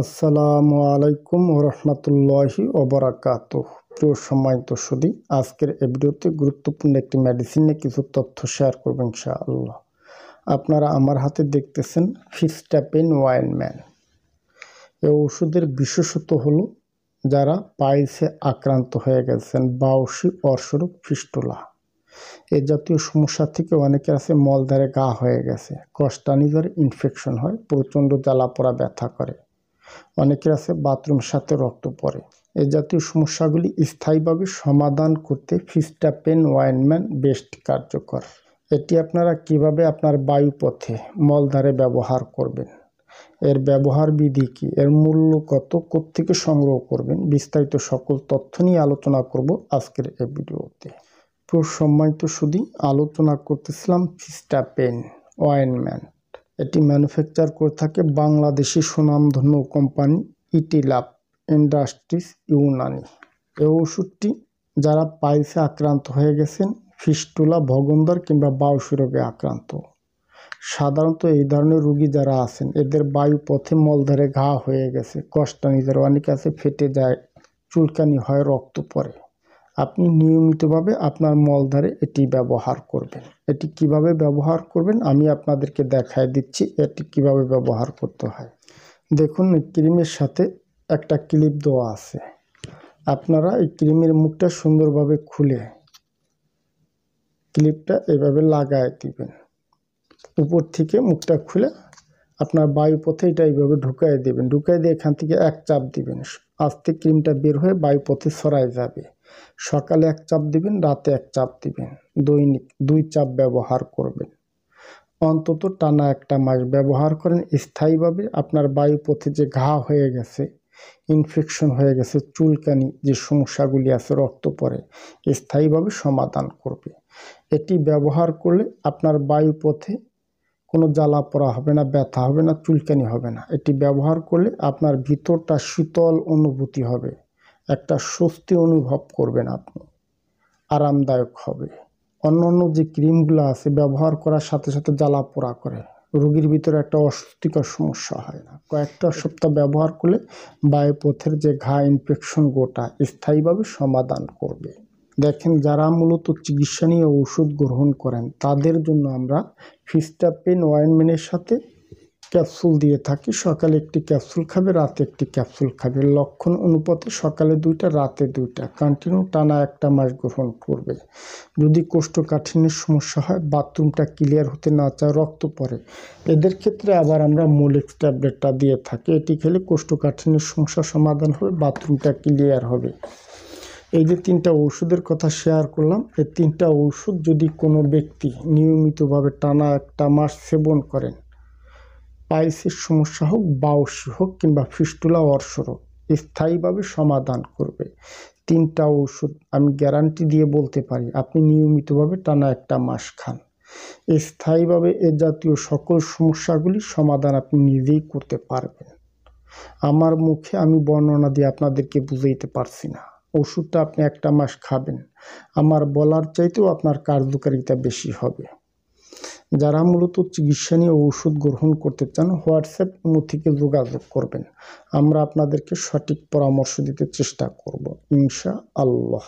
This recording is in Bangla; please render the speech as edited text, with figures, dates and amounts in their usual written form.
আসসালামু আলাইকুম রহমতুল্লাহি ওবরাকাতুহ। প্রিয় সম্মানিত সুধী, আজকের এই ভিডিওতে গুরুত্বপূর্ণ একটি মেডিসিন নিয়ে কিছু তথ্য শেয়ার করব ইনশাআল্লাহ। আপনারা আমার হাতে দেখতেছেন ফিস্টাপেন ওয়াইনম্যান। এই ওষুধের বিশেষত্ব হলো যারা পাইলসে আক্রান্ত হয়ে গেছেন, বাউসি, অর্শরোগ, ফিস্টুলা এই জাতীয় সমস্যা থেকে অনেকের আছে মলদ্বারে ঘা হয়ে গেছে, কষ্টানিজরে ইনফেকশন হয়, প্রচণ্ড জ্বালা পোড়া ব্যথা করে, অনেকের আছে বাথরুমের সাথে রক্ত পড়ে। এই জাতীয় সমস্যাগুলি স্থায়ীভাবে সমাধান করতে ফিস্টাপেন ওয়াইনম্যান বেস্ট কার্যকর। এটি আপনারা কিভাবে আপনার বায়ুপথে মলদ্বারে ব্যবহার করবেন, এর ব্যবহার বিধি কী, এর মূল্য কত, কোত্থেকে সংগ্রহ করবেন, বিস্তারিত সকল তথ্য নিয়ে আলোচনা করব আজকের এই ভিডিওতে। সম্মানিত সুধী, আলোচনা করতেছিলাম ফিস্টাপেন ওয়াইনম্যান। এটি ম্যানুফ্যাকচার করে থাকে বাংলাদেশি সুনামধন্য কোম্পানি ইটিলাপ ইন্ডাস্ট্রিজ ইউনানি। এই ওষুধটি যারা পাইলসে আক্রান্ত হয়ে গেছেন, ফিস্টুলা, ভগন্দর কিংবা বাউসি রোগে আক্রান্ত, সাধারণত এই ধরনের রোগী যারা আছেন এদের বায়ুপথে মলদ্বারে ঘা হয়ে গেছে, কষ্টানিজরে অনেক আছে ফেটে যায়, চুলকানি হয়, রক্ত পড়ে। আপনি নিয়মিতভাবে আপনার মলদ্বারে এটি ব্যবহার করবেন। এটি কিভাবে ব্যবহার করবেন আমি আপনাদেরকে দেখায় দিচ্ছি এটি কিভাবে ব্যবহার করতে হয়। দেখুন, এই ক্রিমের সাথে একটা ক্লিপ দেওয়া আছে। আপনারা এই ক্রিমের মুখটা সুন্দরভাবে খুলে ক্লিপটা এভাবে লাগায় দিবেন। উপর থেকে মুখটা খুলে আপনার বায়ুপথে এটা এইভাবে ঢুকাই দেবেন। ঢুকাই দিয়ে এখান থেকে এক চাপ দিবেন, আস্তে ক্রিমটা বের হয়ে বায়ুপথে ছড়ায় যাবে। সকালে এক চাপ দিবেন, রাতে এক চাপ দিবেন। দৈনিক 2 চাপ ব্যবহার করবেন। অন্তত টানা 1 মাস ব্যবহার করেন। স্থায়ীভাবে আপনার বায়ুপথে যে ঘা হয়ে গেছে, ইনফেকশন হয়ে গেছে, চুলকানি যে সমস্যাগুলি আছে, রক্ত পড়ে, স্থায়ীভাবে সমাধান করবে। এটি ব্যবহার করলে আপনার বায়ুপথে কোনো জ্বালা পোড়া হবে না, ব্যথা হবে না, চুলকানি হবে না। এটি ব্যবহার করলে আপনার ভিতরটা শীতল অনুভূতি হবে, একটা স্বস্তি অনুভব করবেন, আপনি আরামদায়ক হবে। অন্য যে ক্রিমগুলো আছে ব্যবহার করার সাথে সাথে জ্বালা পোড়া করে, রোগীর ভিতরে একটা অস্বস্তিকর সমস্যা হয় না। কয়েকটা সপ্তাহ ব্যবহার করলে বায়ুপথের যে ঘা, ইনফেকশন গোটা স্থায়ীভাবে সমাধান করবে। দেখেন, যারা মূলত চিকিৎসা নিয়ে ওষুধ গ্রহণ করেন তাদের জন্য আমরা ফিস্টাপেন ওয়াইনম্যানের সাথে ক্যাপসুল দিয়ে থাকি। সকালে একটি ক্যাপসুল খাবে, রাতে একটি ক্যাপসুল খাবে। লক্ষণ অনুপাতে সকালে 2টা, রাতে 2টা, কন্টিনিউ টানা 1 মাস গ্রহণ করবে। যদি কোষ্ঠকাঠিন্যের সমস্যা হয়, বাথরুমটা ক্লিয়ার হতে না চায়, রক্ত পড়ে, এদের ক্ষেত্রে আবার আমরা মোলেক্স ট্যাবলেটটা দিয়ে থাকি। এটি খেলে কোষ্ঠকাঠিন্যের সমস্যা সমাধান হবে, বাথরুমটা ক্লিয়ার হবে। এই যে 3টা ওষুধের কথা শেয়ার করলাম, এই 3টা ওষুধ যদি কোনো ব্যক্তি নিয়মিতভাবে টানা 1 মাস সেবন করেন, পাইলসের সমস্যা হোক, বাউসি হোক কিংবা ফিস্টুলা, অর্শরোগ স্থায়ীভাবে সমাধান করবে। 3টা ওষুধ আমি গ্যারান্টি দিয়ে বলতে পারি, আপনি নিয়মিতভাবে টানা 1 মাস খান, স্থায়ীভাবে এ জাতীয় সকল সমস্যাগুলি সমাধান আপনি নিজেই করতে পারবেন। আমার মুখে আমি বর্ণনা দিয়ে আপনাদেরকে বুঝাইতে পারছি না। ওষুধটা আপনি 1 মাস খাবেন, আমার বলার চাইতেও আপনার কার্যকারিতা বেশি হবে। যারা মূলত চিকিৎসা নিয়ে ওষুধ গ্রহণ করতে চান, হোয়াটসঅ্যাপ থেকে যোগাযোগ করবেন। আমরা আপনাদেরকে সঠিক পরামর্শ দিতে চেষ্টা করব ইনশাআল্লাহ।